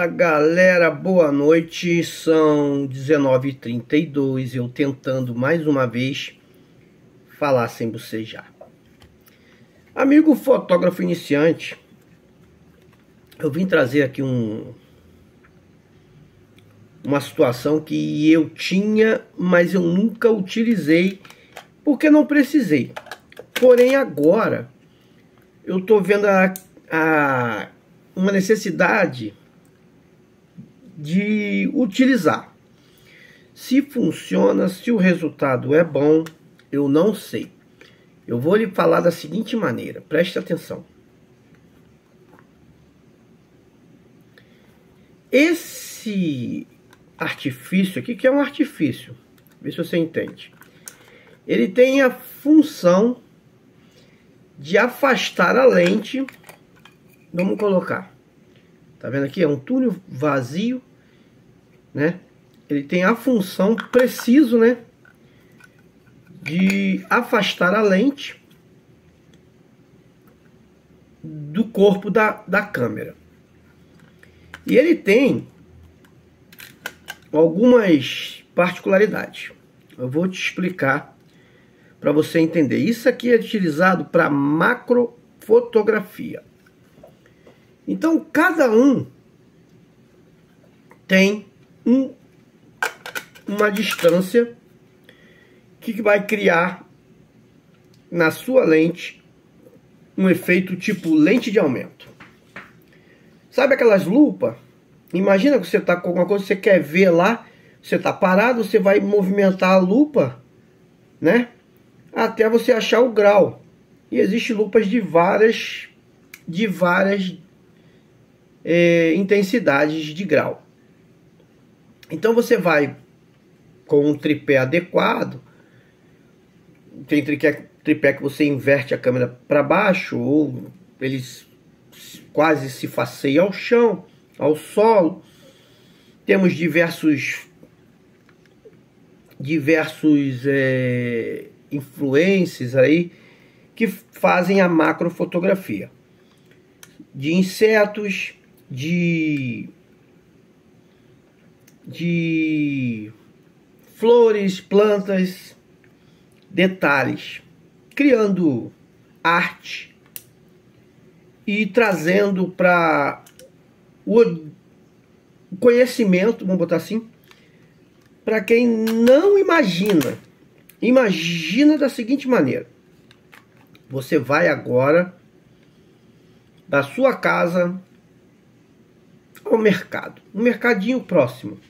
Fala galera, boa noite, são 19h32, eu tentando mais uma vez falar sem bocejar. Amigo fotógrafo iniciante, eu vim trazer aqui uma situação que eu tinha, mas eu nunca utilizei, porque não precisei. Porém agora, eu tô vendo uma necessidade de utilizar. Se funciona, se o resultado é bom, eu não sei. Eu vou lhe falar da seguinte maneira, preste atenção. Esse artifício aqui, que é um artifício, vê se você entende. Ele tem a função de afastar a lente. Vamos colocar. Tá vendo aqui? É um túnel vazio, né? Ele tem a função preciso, né, de afastar a lente do corpo da câmera. E ele tem algumas particularidades. Eu vou te explicar para você entender. Isso aqui é utilizado para macrofotografia. Então, cada um tem uma distância que vai criar na sua lente um efeito tipo lente de aumento. Sabe aquelas lupas? Imagina que você está com alguma coisa que você quer ver lá, você está parado, você vai movimentar a lupa, né, até você achar o grau. E existem lupas de várias intensidades de grau. Então você vai com um tripé adequado. Tem tripé que você inverte a câmera para baixo, ou eles quase se faceiam ao chão, ao solo. Temos diversos influências aí que fazem a macrofotografia de insetos, de flores, plantas, detalhes, criando arte e trazendo para o conhecimento, vamos botar assim, para quem não imagina. Imagina da seguinte maneira: você vai agora da sua casa ao mercado, um mercadinho próximo.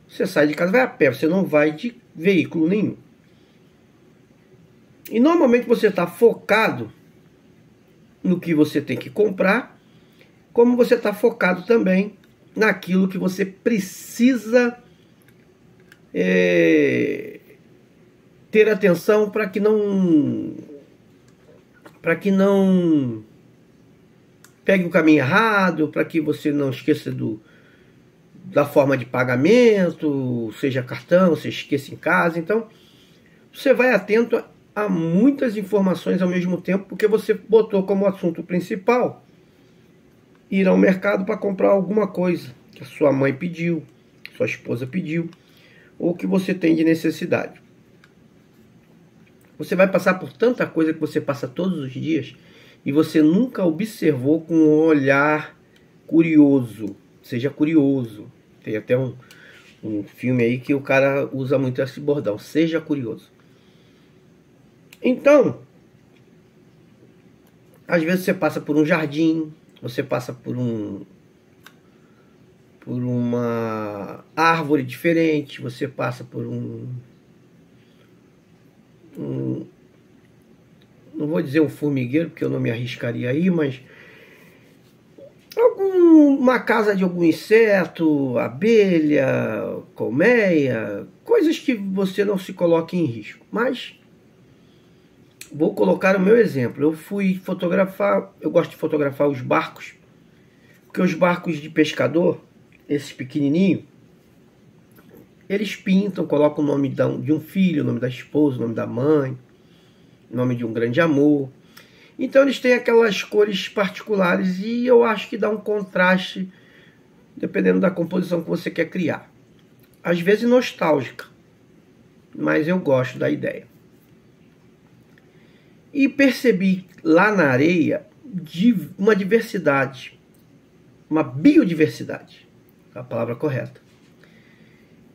Você sai de casa, vai a pé, você não vai de veículo nenhum. E normalmente você está focado no que você tem que comprar, como você está focado também naquilo que você precisa ter atenção para que não pegue o caminho errado, para que você não esqueça da forma de pagamento, seja cartão, você esqueça em casa. Então, você vai atento a muitas informações ao mesmo tempo, porque você botou como assunto principal ir ao mercado para comprar alguma coisa que a sua mãe pediu, sua esposa pediu, ou que você tem de necessidade. Você vai passar por tanta coisa que você passa todos os dias e você nunca observou com um olhar curioso. Seja curioso. Tem até um filme aí que o cara usa muito esse bordão. Seja curioso. Então, às vezes você passa por um jardim, você passa por uma árvore diferente, você passa por não vou dizer um formigueiro, porque eu não me arriscaria aí, mas uma casa de algum inseto, abelha, colmeia, coisas que você não se coloque em risco. Mas vou colocar o meu exemplo. Eu fui fotografar, eu gosto de fotografar os barcos, porque os barcos de pescador, esses pequenininhos, eles pintam, colocam o nome de um filho, o nome da esposa, o nome da mãe, o nome de um grande amor. Então eles têm aquelas cores particulares e eu acho que dá um contraste dependendo da composição que você quer criar. Às vezes nostálgica, mas eu gosto da ideia. E percebi lá na areia uma diversidade, uma biodiversidade, é a palavra correta.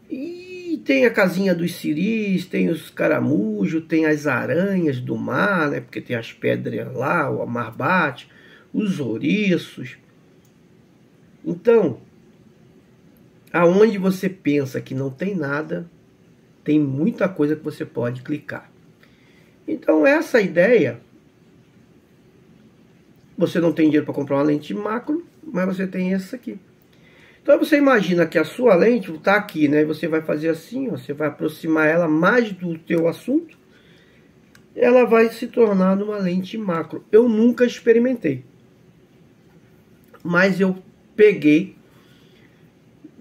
E tem a casinha dos siris, tem os caramujos, tem as aranhas do mar, né, porque tem as pedras lá, o mar bate, os ouriços. Então, aonde você pensa que não tem nada, tem muita coisa que você pode clicar. Então, essa ideia, você não tem dinheiro para comprar uma lente macro, mas você tem essa aqui. Então, você imagina que a sua lente está aqui, né? Você vai fazer assim, ó, você vai aproximar ela mais do teu assunto, ela vai se tornar numa lente macro. Eu nunca experimentei, mas eu peguei.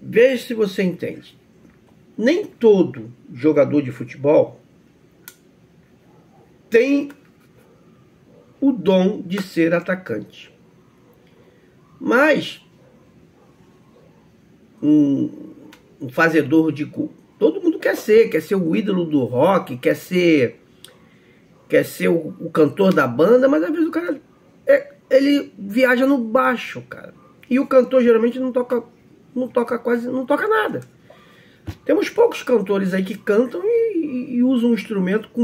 Veja se você entende. Nem todo jogador de futebol tem o dom de ser atacante. Mas um fazedor de gol, todo mundo quer ser o ídolo do rock, quer ser o cantor da banda, mas às vezes o cara ele viaja no baixo, cara. E o cantor geralmente não toca nada. Temos poucos cantores aí que cantam e usam um instrumento com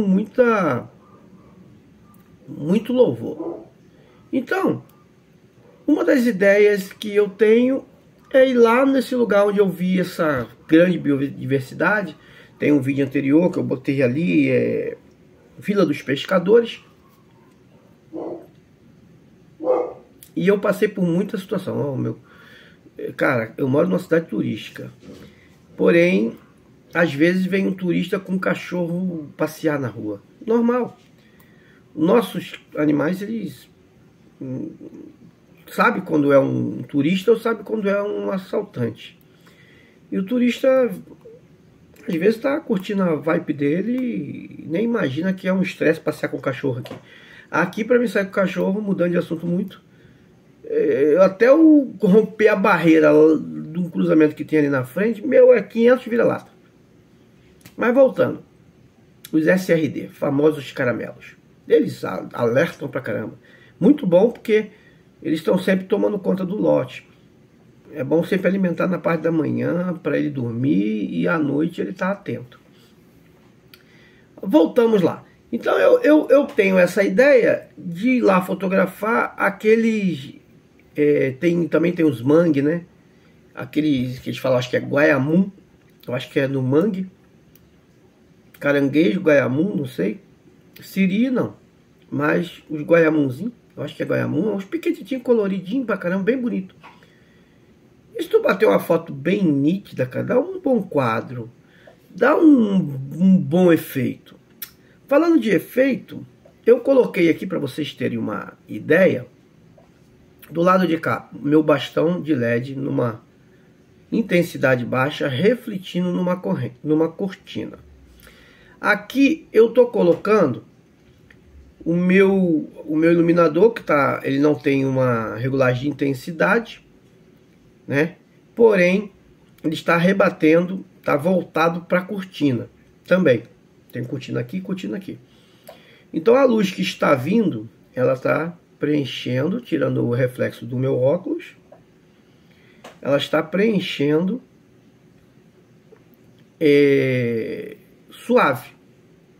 muito louvor. Então, uma das ideias que eu tenho é ir lá nesse lugar onde eu vi essa grande biodiversidade. Tem um vídeo anterior que eu botei ali, Vila dos Pescadores. E eu passei por muita situação. Cara, eu moro numa cidade turística. Porém, às vezes vem um turista com um cachorro passear na rua. Normal. Nossos animais, eles sabe quando é um turista ou sabe quando é um assaltante. E o turista, às vezes, está curtindo a vibe dele e nem imagina que é um estresse passear com o cachorro aqui. Aqui, para mim, sair com o cachorro, mudando de assunto muito, até eu romper a barreira de um cruzamento que tem ali na frente, é 500 vira-lata. Mas voltando, os SRD, famosos caramelos, eles alertam pra caramba. Muito bom, porque eles estão sempre tomando conta do lote. É bom sempre alimentar na parte da manhã para ele dormir e à noite ele tá atento. Voltamos lá. Então eu tenho essa ideia de ir lá fotografar aqueles... também tem os mangue, né? Aqueles que eles falam, acho que é guaiamum. Eu acho que é no mangue. Caranguejo, guaiamum, não sei. Siri, não. Mas os guaiamunzinhos, eu acho que é guaiamum, uns piquetitinhos coloridinhos pra caramba, bem bonito. E se tu bater uma foto bem nítida, cara, dá um bom quadro. Dá um bom efeito. Falando de efeito, eu coloquei aqui para vocês terem uma ideia. Do lado de cá, meu bastão de LED numa intensidade baixa, refletindo numa cortina. Aqui eu tô colocando o meu iluminador, que ele não tem uma regulagem de intensidade, né? Porém, ele está rebatendo, está voltado para a cortina também. Tem cortina aqui e cortina aqui. Então a luz que está vindo, ela está preenchendo, tirando o reflexo do meu óculos, ela está preenchendo suave,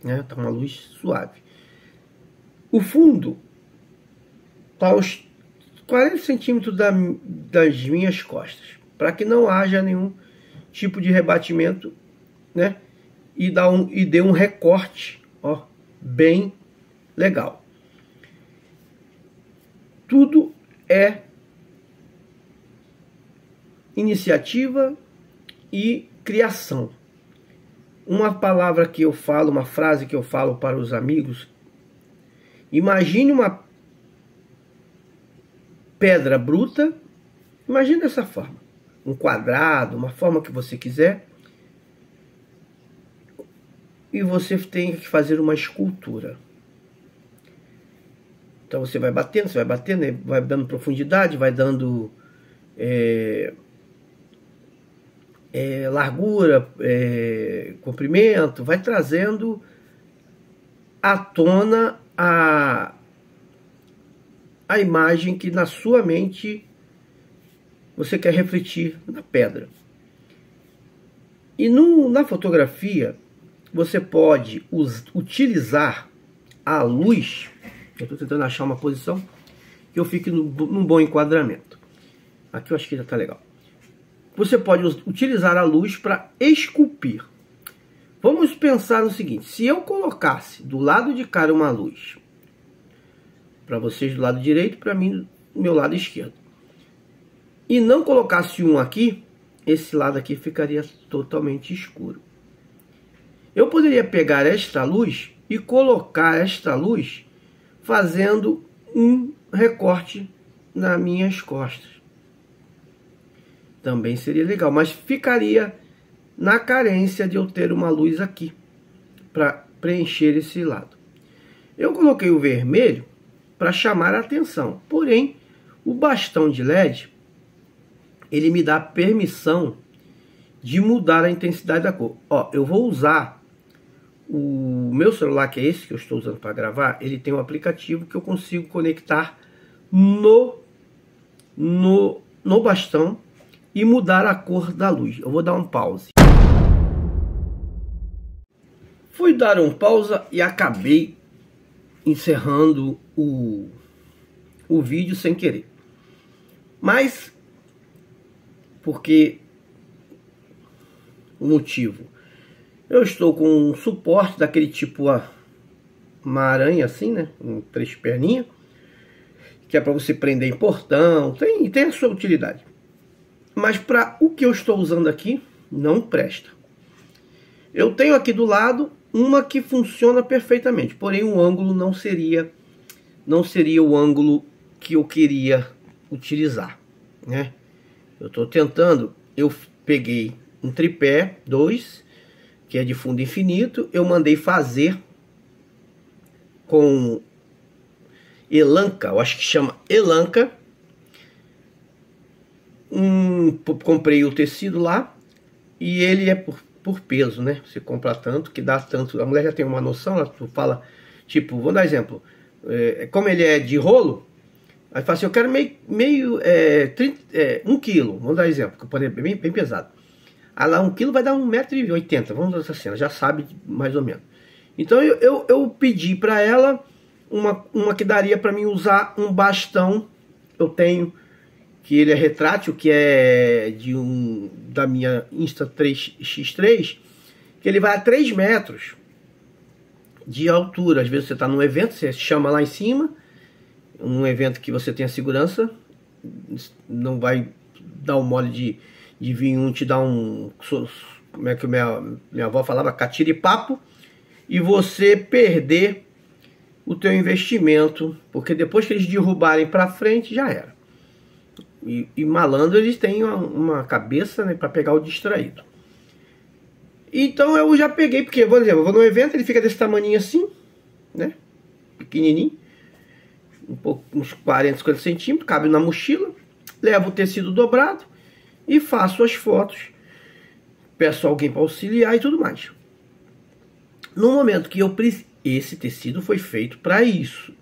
né? Tá uma luz suave. O fundo está aos 40 centímetros das minhas costas, para que não haja nenhum tipo de rebatimento, né? E dê um recorte, ó, bem legal. Tudo é iniciativa e criação. Uma palavra que eu falo, uma frase que eu falo para os amigos: imagine uma pedra bruta, imagine dessa forma, um quadrado, uma forma que você quiser, e você tem que fazer uma escultura. Então você vai batendo, vai dando profundidade, vai dando largura, comprimento, vai trazendo à tona a imagem que na sua mente você quer refletir na pedra. E na fotografia você pode utilizar a luz. Eu estou tentando achar uma posição que eu fique num bom enquadramento. Aqui eu acho que já está legal. Você pode utilizar a luz para esculpir. Vamos pensar no seguinte: se eu colocasse do lado de cá uma luz, para vocês do lado direito, para mim do meu lado esquerdo, e não colocasse um aqui, esse lado aqui ficaria totalmente escuro. Eu poderia pegar esta luz e colocar esta luz fazendo um recorte nas minhas costas. Também seria legal, mas ficaria na carência de eu ter uma luz aqui para preencher esse lado. Eu coloquei o vermelho para chamar a atenção, porém o bastão de LED ele me dá permissão de mudar a intensidade da cor. Ó, eu vou usar o meu celular, que é esse que eu estou usando para gravar. Ele tem um aplicativo que eu consigo conectar no bastão e mudar a cor da luz. Eu vou dar um pause. Fui dar um pausa e acabei encerrando o vídeo sem querer. Mas porque o motivo, eu estou com um suporte daquele tipo uma aranha assim, né, com 3 perninhas, que é para você prender em portão, tem a sua utilidade. Mas para o que eu estou usando aqui, não presta. Eu tenho aqui do lado uma que funciona perfeitamente, porém o ângulo não seria o ângulo que eu queria utilizar, né? Eu estou tentando, eu peguei um tripé 2, que é de fundo infinito, eu mandei fazer com elanca, eu acho que chama elanca. Comprei o tecido lá e ele é por peso, né? Você compra tanto que dá tanto. A mulher já tem uma noção, ela fala, tipo, vou dar exemplo, como ele é de rolo, aí fala assim, eu quero 1 quilo, vamos dar exemplo, que pode ser bem pesado. Aí lá 1 quilo vai dar 1,80 m, vamos dar assim, ela já sabe mais ou menos. Então eu pedi para ela uma que daria para mim usar um bastão. Eu tenho que ele é retrátil, que é da minha Insta3X3, que ele vai a 3 metros de altura. Às vezes você está num evento, você chama lá em cima, um evento que você tem a segurança, não vai dar um mole de vir te dar como é que minha avó falava, catiripapo, e você perder o teu investimento, porque depois que eles derrubarem para frente, já era. E malandro, eles têm uma cabeça, né, para pegar o distraído. Então eu já peguei, porque, por exemplo, eu vou num evento, ele fica desse tamanho assim, né, pequenininho, uns 40, 50 centímetros, cabe na mochila, levo o tecido dobrado e faço as fotos, peço alguém para auxiliar e tudo mais. No momento que esse tecido foi feito para isso,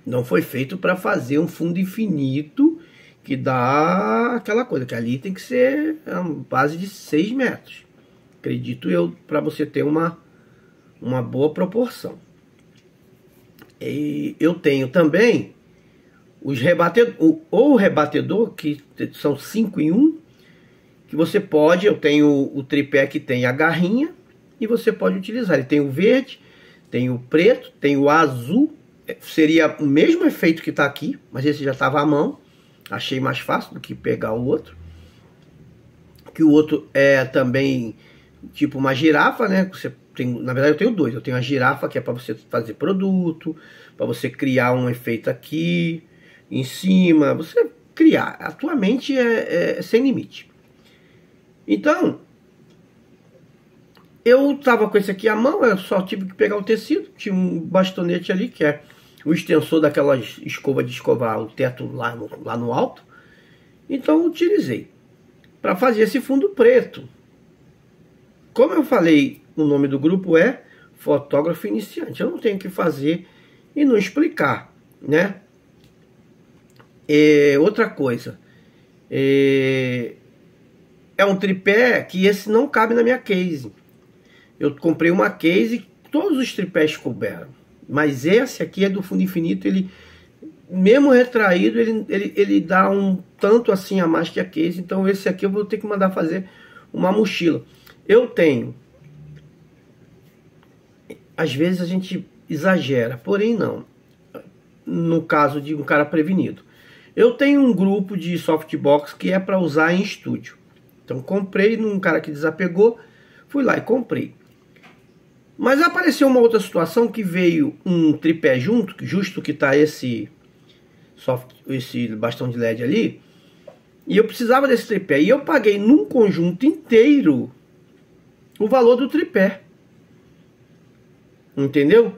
não foi feito para fazer um fundo infinito que dá aquela coisa, que ali tem que ser a base de 6 metros, acredito eu, para você ter uma boa proporção. E eu tenho também o rebatedor, que são 5 em 1, que você pode, eu tenho o tripé que tem a garrinha, e você pode utilizar. Ele tem o verde, tem o preto, tem o azul, seria o mesmo efeito que está aqui, mas esse já estava à mão, achei mais fácil do que pegar o outro. Que o outro é também tipo uma girafa, né? Você tem, na verdade eu tenho 2, eu tenho a girafa, que é para você fazer produto, para você criar um efeito aqui em cima, você criar. A tua mente é sem limite. Então, eu estava com esse aqui à mão, eu só tive que pegar o tecido, tinha um bastonete ali, que é o extensor daquela escova de escovar o teto lá no alto. Então eu utilizei. para fazer esse fundo preto. Como eu falei, o nome do grupo é Fotógrafo Iniciante. Eu não tenho que fazer e não explicar, né? Outra coisa, é um tripé que esse não cabe na minha case. Eu comprei uma case e todos os tripés couberam, mas esse aqui é do Fundo Infinito. Ele, mesmo retraído, ele dá um tanto assim a mais que a case. Então esse aqui eu vou ter que mandar fazer uma mochila. Eu tenho, às vezes a gente exagera, porém não, no caso de um cara prevenido. Eu tenho um grupo de softbox que é para usar em estúdio. Então comprei num cara que desapegou, fui lá e comprei. Mas apareceu uma outra situação que veio um tripé junto, justo que está esse bastão de LED ali, e eu precisava desse tripé. E eu paguei num conjunto inteiro o valor do tripé. Entendeu?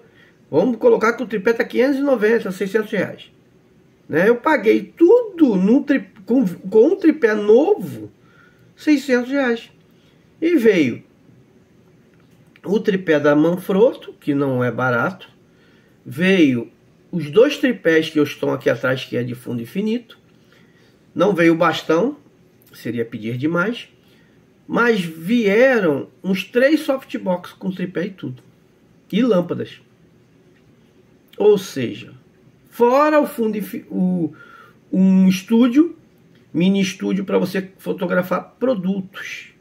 Vamos colocar que o tripé está 590, 600 reais. Né? Eu paguei tudo com um tripé novo, 600 reais. E veio o tripé da Manfrotto, que não é barato. Veio os dois tripés que estão aqui atrás, que é de Fundo Infinito. Não veio o bastão, seria pedir demais. Mas vieram uns 3 softbox com tripé e tudo. E lâmpadas. Ou seja, fora um estúdio, mini estúdio para você fotografar produtos.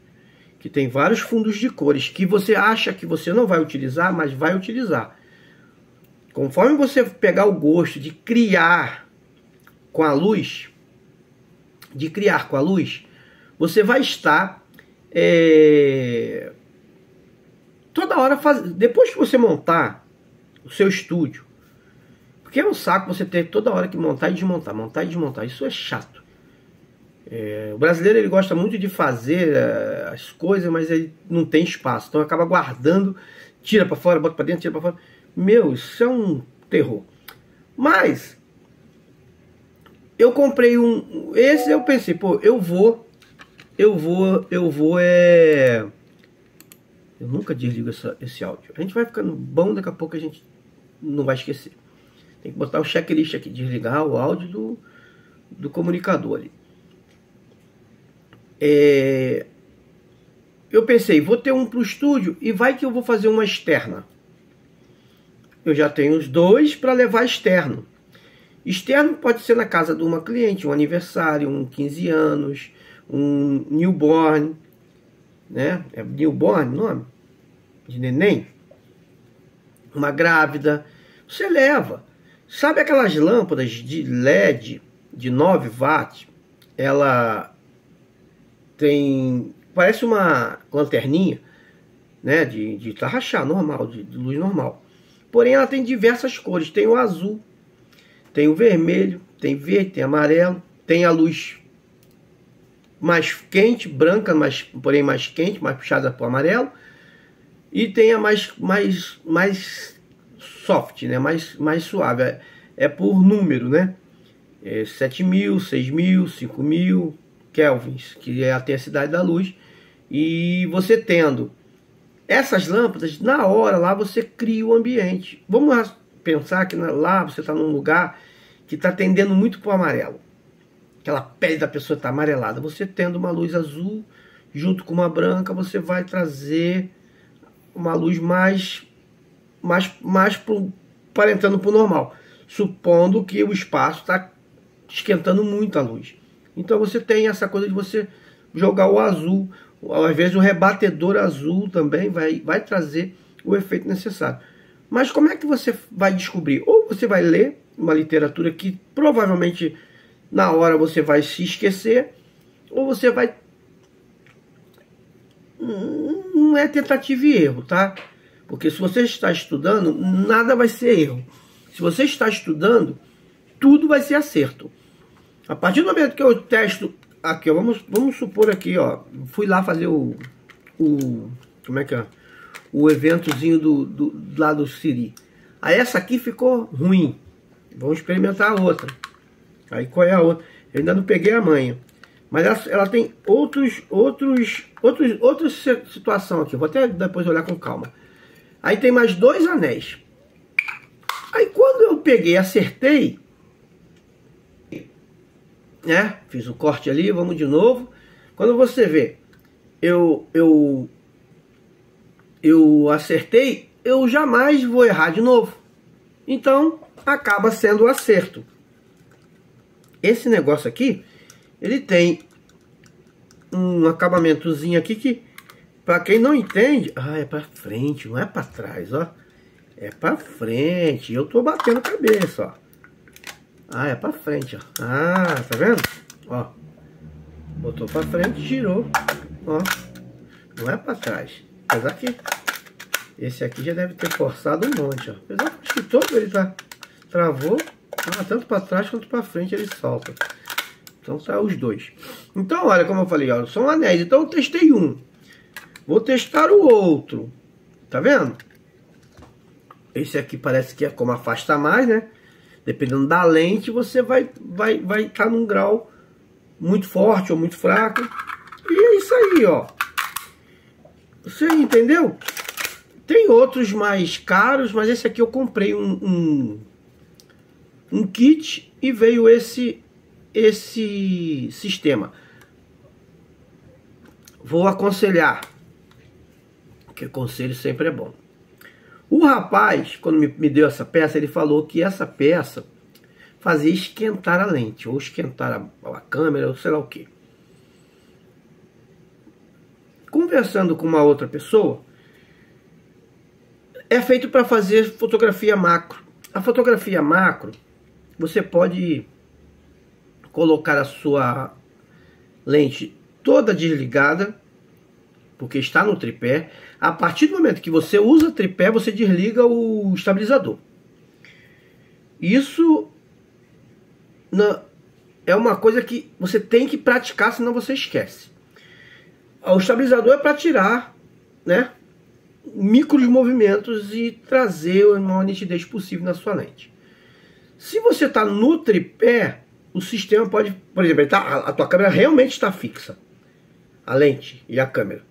Que tem vários fundos de cores que você acha que você não vai utilizar, mas vai utilizar. Conforme você pegar o gosto de criar com a luz, você vai estar toda hora depois que você montar o seu estúdio, porque é um saco você ter toda hora que montar e desmontar, montar e desmontar. Isso é chato. O brasileiro, ele gosta muito de fazer as coisas, mas ele não tem espaço, então acaba guardando, tira para fora, bota para dentro, tira para fora. Meu, isso é um terror. Mas eu comprei esse, eu pensei, pô, eu nunca desligo esse áudio. A gente vai ficando bom, daqui a pouco a gente não vai esquecer. Tem que botar o checklist aqui, desligar o áudio do comunicador ali. Eu pensei, vou ter um para o estúdio e vai que eu vou fazer uma externa. Eu já tenho os dois para levar externo. Externo pode ser na casa de uma cliente, um aniversário, um 15 anos, um newborn, né? É newborn o nome? De neném? Uma grávida. Você leva. Sabe aquelas lâmpadas de LED de 9 watts? Ela tem... parece uma lanterninha, né? De tarraxá normal, de luz normal. Porém, ela tem diversas cores. Tem o azul, tem o vermelho, tem verde, tem amarelo, tem a luz mais quente, branca, porém mais quente, mais puxada para o amarelo. E tem a mais soft, né? mais suave. É por número, né? 7.000, 6.000, 5.000 kelvins, que é a intensidade da luz. E você tendo essas lâmpadas, na hora lá você cria o ambiente. Vamos pensar que lá você está num lugar que está tendendo muito para o amarelo. Aquela pele da pessoa está amarelada. Você tendo uma luz azul junto com uma branca, você vai trazer uma luz mais parentando para o normal. Supondo que o espaço está esquentando muito a luz. Então você tem essa coisa de você jogar o azul. Às vezes o rebatedor azul também vai trazer o efeito necessário. Mas como é que você vai descobrir? Ou você vai ler uma literatura que provavelmente na hora você vai se esquecer, ou você vai... Não é tentativa e erro, tá? Porque se você está estudando, nada vai ser erro. Se você está estudando, tudo vai ser acerto. A partir do momento que eu testo... Aqui, ó, vamos supor aqui, ó, fui lá fazer como é que é? O eventozinho lá do Siri. Aí essa aqui ficou ruim. Vamos experimentar a outra. Aí qual é a outra? Eu ainda não peguei a manha. Mas ela tem outra situação aqui. Vou até depois olhar com calma. Aí tem mais 2 anéis. Aí quando eu peguei, acertei, né? Fiz o corte ali, vamos de novo. Quando você vê, eu acertei, eu jamais vou errar de novo. Então, acaba sendo o acerto. Esse negócio aqui, ele tem um acabamentozinho aqui que, para quem não entende, é para frente, não é para trás, ó. É para frente. Eu tô batendo cabeça, ó. É para frente, ó. Tá vendo? Ó. Botou para frente, girou, ó. Não é para trás. Apesar que esse aqui já deve ter forçado um monte, ó. Apesar que acho que todo ele travou, tanto para trás quanto para frente ele solta. Então tá os dois. Então, olha como eu falei, ó, são anéis. Então eu testei um. Vou testar o outro. Tá vendo? Esse aqui parece que é como afasta mais, né? Dependendo da lente, você vai estar num grau muito forte ou muito fraco. E é isso aí, ó. Você entendeu? Tem outros mais caros, mas esse aqui eu comprei um kit e veio esse sistema. Vou aconselhar, porque conselho sempre é bom. O rapaz, quando me deu essa peça, ele falou que essa peça fazia esquentar a lente, ou esquentar a câmera, ou sei lá o que. Conversando com uma outra pessoa, é feito para fazer fotografia macro. A fotografia macro, você pode colocar a sua lente toda desligada, porque está no tripé. A partir do momento que você usa tripé, você desliga o estabilizador. Isso é uma coisa que você tem que praticar, senão você esquece. O estabilizador é para tirar, né, micros movimentos e trazer a maior nitidez possível na sua lente. Se você está no tripé, o sistema pode, por exemplo, a tua câmera realmente está fixa, a lente e a câmera.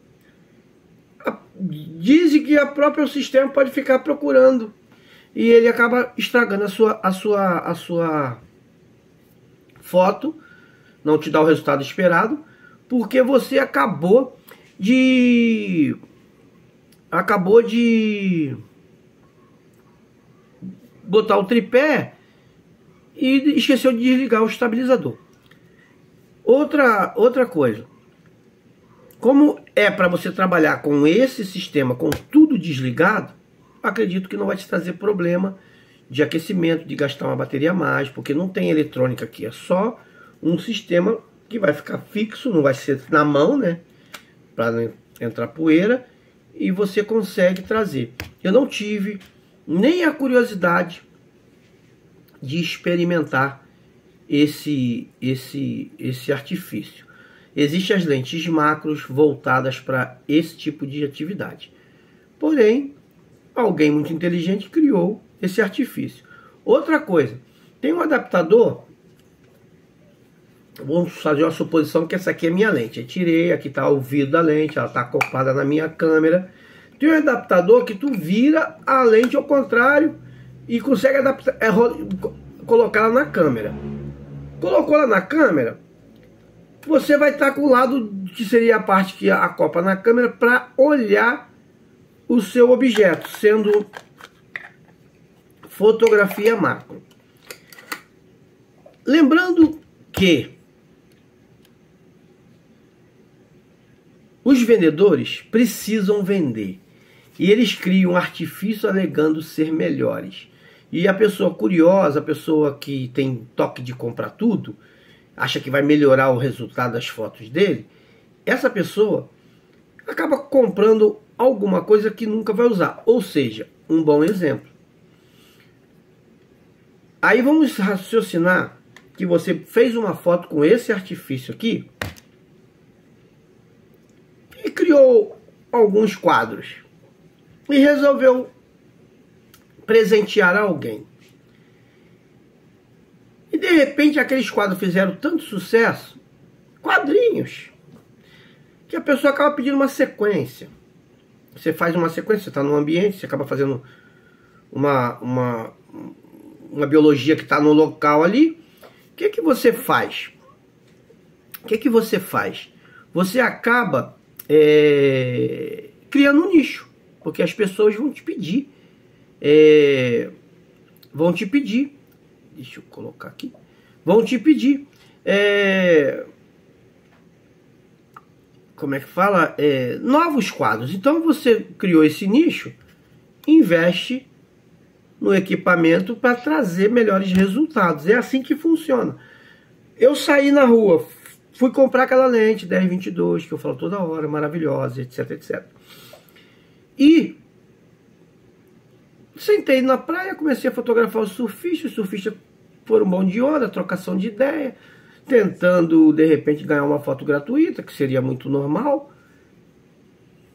Dizem que o próprio sistema pode ficar procurando e ele acaba estragando a sua foto, não te dá o resultado esperado, porque você acabou de botar o tripé e esqueceu de desligar o estabilizador. Outra coisa, como é para você trabalhar com esse sistema, com tudo desligado, acredito que não vai te trazer problema de aquecimento, de gastar uma bateria a mais, porque não tem eletrônica aqui, é só um sistema que vai ficar fixo, não vai ser na mão, né, para não entrar poeira, e você consegue trazer. Eu não tive nem a curiosidade de experimentar esse artifício. Existem as lentes macros voltadas para esse tipo de atividade. Porém, alguém muito inteligente criou esse artifício. Outra coisa, tem um adaptador. Vamos fazer uma suposição que essa aqui é minha lente. Eu tirei, aqui está o vidro da lente, ela está acoplada na minha câmera. Tem um adaptador que tu vira a lente ao contrário e consegue adaptar, colocar ela na câmera. Colocou ela na câmera, você vai estar com o lado que seria a parte que acopla na câmera para olhar o seu objeto, sendo fotografia macro. Lembrando que os vendedores precisam vender e eles criam um artifício alegando ser melhores. E a pessoa curiosa, a pessoa que tem toque de comprar tudo, acha que vai melhorar o resultado das fotos dele, essa pessoa acaba comprando alguma coisa que nunca vai usar. Ou seja, um bom exemplo. Aí vamos raciocinar que você fez uma foto com esse artifício aqui e criou alguns quadros e resolveu presentear alguém. E de repente aqueles quadros fizeram tanto sucesso quadrinhos, que a pessoa acaba pedindo uma sequência. Você faz uma sequência, você está num ambiente, você acaba fazendo uma biologia que está no local ali. O que você faz? Você acaba criando um nicho, porque as pessoas vão te pedir. Deixa eu colocar aqui. Vão te pedir. Como é que fala? Novos quadros. Então você criou esse nicho, investe no equipamento para trazer melhores resultados. É assim que funciona. Eu saí na rua, fui comprar aquela lente 10-22 que eu falo toda hora, maravilhosa, etc, etc. E sentei na praia, comecei a fotografar os surfistas foram bom de onda, trocação de ideia, tentando de repente ganhar uma foto gratuita, que seria muito normal.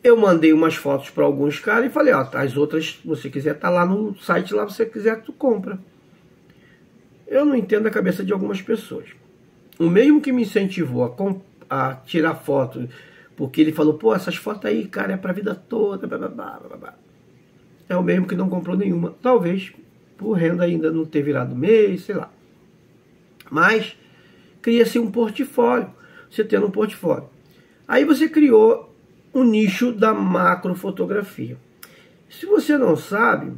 Eu mandei umas fotos para alguns caras e falei, ó, as outras, se você quiser, tá lá no site, lá você quiser, tu compra. Eu não entendo a cabeça de algumas pessoas. O mesmo que me incentivou a tirar foto, porque ele falou, pô, essas fotos aí, cara, é pra vida toda, blá, blá, blá, blá, blá. É o mesmo que não comprou nenhuma. Talvez por renda ainda não ter virado mês, sei lá. Mas cria-se um portfólio. Você tendo um portfólio. Aí você criou o nicho da macrofotografia. Se você não sabe,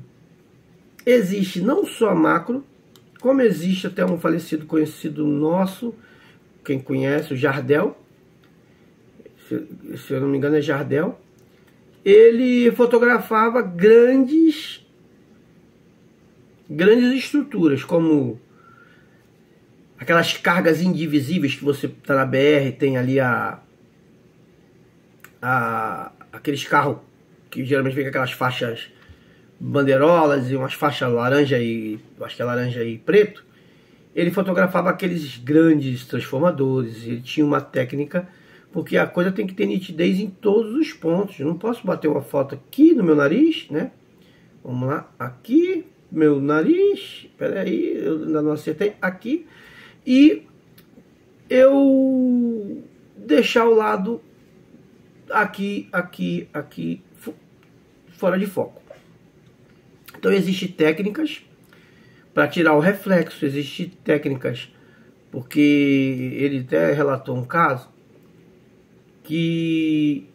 existe não só a macro, como existe até um falecido conhecido nosso, quem conhece, o Jardel. Se eu não me engano é Jardel. Ele fotografava grandes estruturas, como aquelas cargas indivisíveis que você está na BR, tem ali aqueles carros que geralmente vem com aquelas faixas bandeirolas e umas faixas laranja e acho que é laranja e preto. Ele fotografava aqueles grandes transformadores. Ele tinha uma técnica, porque a coisa tem que ter nitidez em todos os pontos. Eu não posso bater uma foto aqui no meu nariz, né? Vamos lá, aqui, meu nariz, peraí, eu ainda não acertei, aqui, e eu deixar o lado aqui, fora de foco. Então existem técnicas para tirar o reflexo, existem técnicas, porque ele até relatou um caso que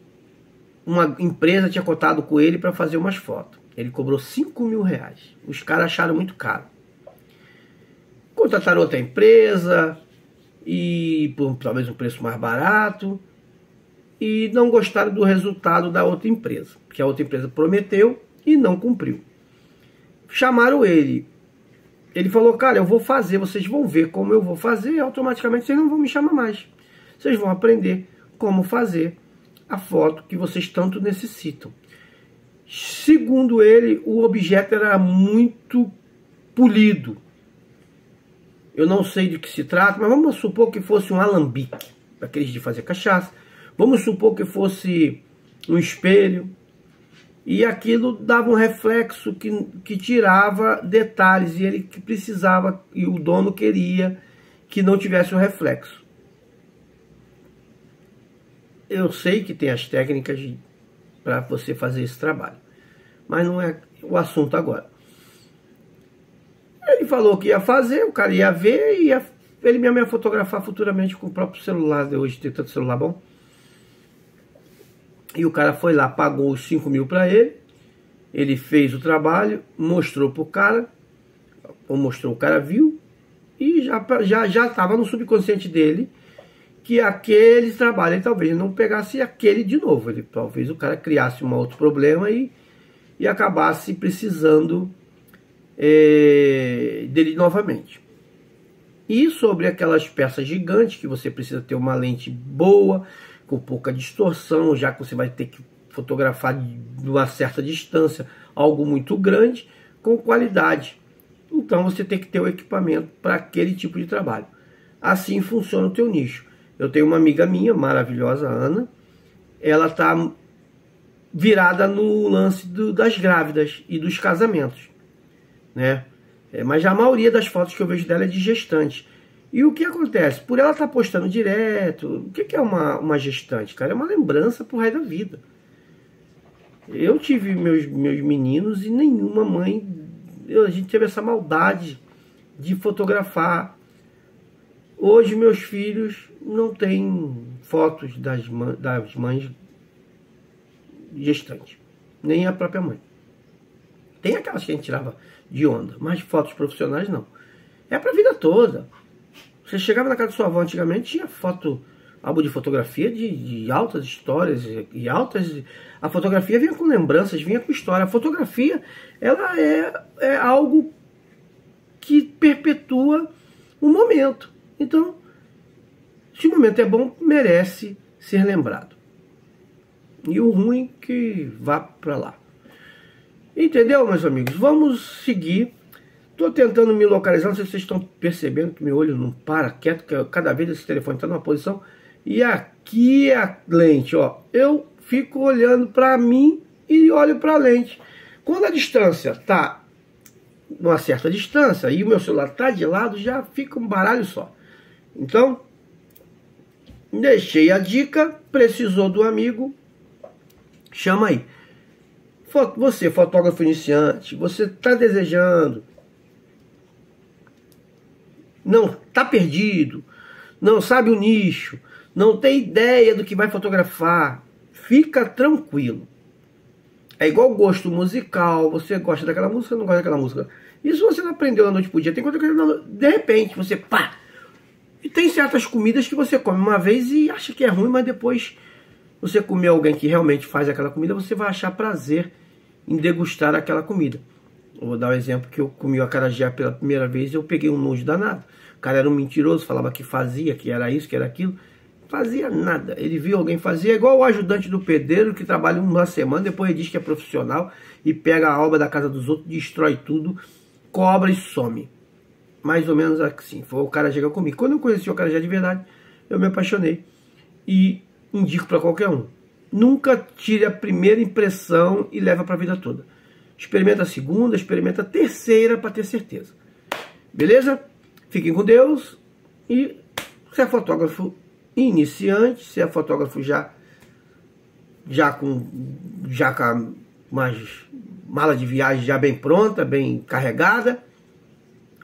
uma empresa tinha cotado com ele para fazer umas fotos. Ele cobrou 5 mil reais. Os caras acharam muito caro. Contrataram outra empresa e por talvez um preço mais barato e não gostaram do resultado da outra empresa, que a outra empresa prometeu e não cumpriu. Chamaram ele. Ele falou, cara, eu vou fazer, vocês vão ver como eu vou fazer e automaticamente vocês não vão me chamar mais. Vocês vão aprender como fazer a foto que vocês tanto necessitam. Segundo ele, o objeto era muito polido. Eu não sei de que se trata, mas vamos supor que fosse um alambique, daqueles de fazer cachaça. Vamos supor que fosse um espelho. E aquilo dava um reflexo que tirava detalhes. E ele que precisava, e o dono queria que não tivesse o reflexo. Eu sei que tem as técnicas para você fazer esse trabalho, mas não é o assunto agora. Ele falou que ia fazer, o cara ia ver e ele mesmo ia fotografar futuramente com o próprio celular. De hoje tem tanto celular bom. E o cara foi lá, pagou os 5 mil para ele. Ele fez o trabalho, mostrou pro cara, ou mostrou, o cara viu, e já estava no subconsciente dele que aquele trabalho ele talvez não pegasse aquele de novo. Talvez o cara criasse um outro problema e acabasse precisando dele novamente. E sobre aquelas peças gigantes que você precisa ter uma lente boa, com pouca distorção, já que você vai ter que fotografar de uma certa distância algo muito grande, com qualidade. Então você tem que ter o equipamento para aquele tipo de trabalho. Assim funciona o teu nicho. Eu tenho uma amiga minha, maravilhosa, Ana. Ela está virada no lance das grávidas e dos casamentos, né? Mas a maioria das fotos que eu vejo dela é de gestante. E o que acontece? Por ela estar postando direto, o que é uma gestante, cara? É uma lembrança pro resto da vida. Eu tive meus meninos e nenhuma mãe, a gente teve essa maldade de fotografar. Hoje meus filhos não têm fotos das mães gestantes, nem a própria mãe. Tem aquelas que a gente tirava de onda, mas fotos profissionais não. É pra vida toda. Você chegava na casa da sua avó antigamente, tinha foto, álbum de fotografia de altas histórias e altas. A fotografia vinha com lembranças, vinha com história. A fotografia, ela é algo que perpetua o momento. Então, se o momento é bom, merece ser lembrado. E o ruim que vá para lá. Entendeu, meus amigos? Vamos seguir. Estou tentando me localizar, não sei se vocês estão percebendo que meu olho não para quieto, que cada vez esse telefone está numa posição. E aqui é a lente, ó. Eu fico olhando para mim e olho para a lente. Quando a distância está numa certa distância e o meu celular está de lado, já fica um baralho só. Então, deixei a dica, precisou do amigo, chama aí. Você, fotógrafo iniciante, você está desejando, não está perdido, não sabe o nicho, não tem ideia do que vai fotografar, fica tranquilo. É igual gosto musical, você gosta daquela música, não gosta daquela música. Isso você não aprendeu da noite pro dia, tem coisa que de repente você pá. E tem certas comidas que você come uma vez e acha que é ruim, mas depois você comer alguém que realmente faz aquela comida, você vai achar prazer em degustar aquela comida. Eu vou dar um exemplo que eu comi o acarajé pela primeira vez e eu peguei um nojo danado. O cara era um mentiroso, falava que fazia, que era isso, que era aquilo. Fazia nada. Ele viu alguém fazer, é igual o ajudante do pedreiro que trabalha uma semana, depois ele diz que é profissional e pega a obra da casa dos outros, destrói tudo, cobra e some. Mais ou menos assim. Foi o acarajé que eu comi. Quando eu conheci o acarajé de verdade, eu me apaixonei. E indico para qualquer um. Nunca tire a primeira impressão e leva para a vida toda. Experimenta a segunda, experimenta a terceira para ter certeza. Beleza? Fiquem com Deus. E se é fotógrafo iniciante, se é fotógrafo já com mais mala de viagem já bem pronta, bem carregada,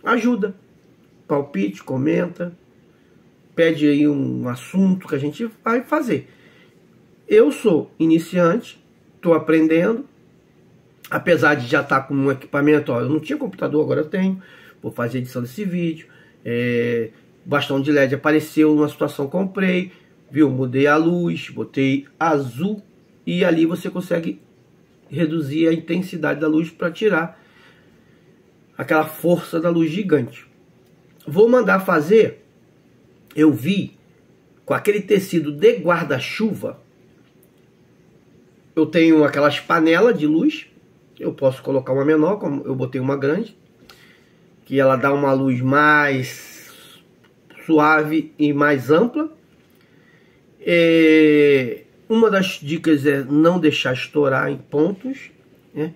ajuda. Palpite, comenta, pede aí um assunto que a gente vai fazer. Eu sou iniciante, estou aprendendo, apesar de já estar com um equipamento, ó, eu não tinha computador, agora eu tenho, vou fazer edição desse vídeo, bastão de LED apareceu numa situação, comprei, viu, mudei a luz, botei azul, e ali você consegue reduzir a intensidade da luz para tirar aquela força da luz gigante. Vou mandar fazer, eu vi, com aquele tecido de guarda-chuva. Eu tenho aquelas panelas de luz, eu posso colocar uma menor, como eu botei uma grande, que ela dá uma luz mais suave e mais ampla. Uma das dicas é não deixar estourar em pontos, né,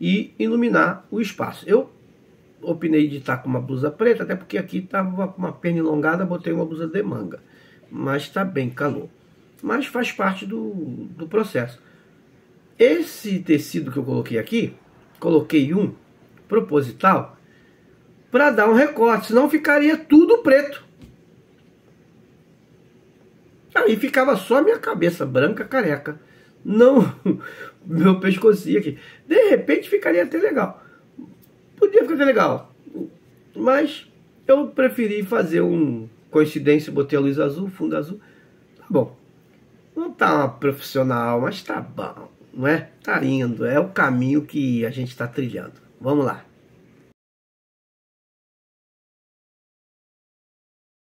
e iluminar o espaço. Eu opinei de estar com uma blusa preta, até porque aqui estava com uma perna elongada, botei uma blusa de manga. Mas está bem calor. Mas faz parte do processo. Esse tecido que eu coloquei aqui, coloquei um proposital para dar um recorte, senão ficaria tudo preto. Aí ficava só minha cabeça branca, careca. Não meu pescocinho aqui. De repente ficaria até legal. Podia ficar até legal. Mas eu preferi fazer coincidência, botei a luz azul, fundo azul. Tá bom. Não tá uma profissional, mas tá bom, não é? Tá lindo. É o caminho que a gente está trilhando. Vamos lá.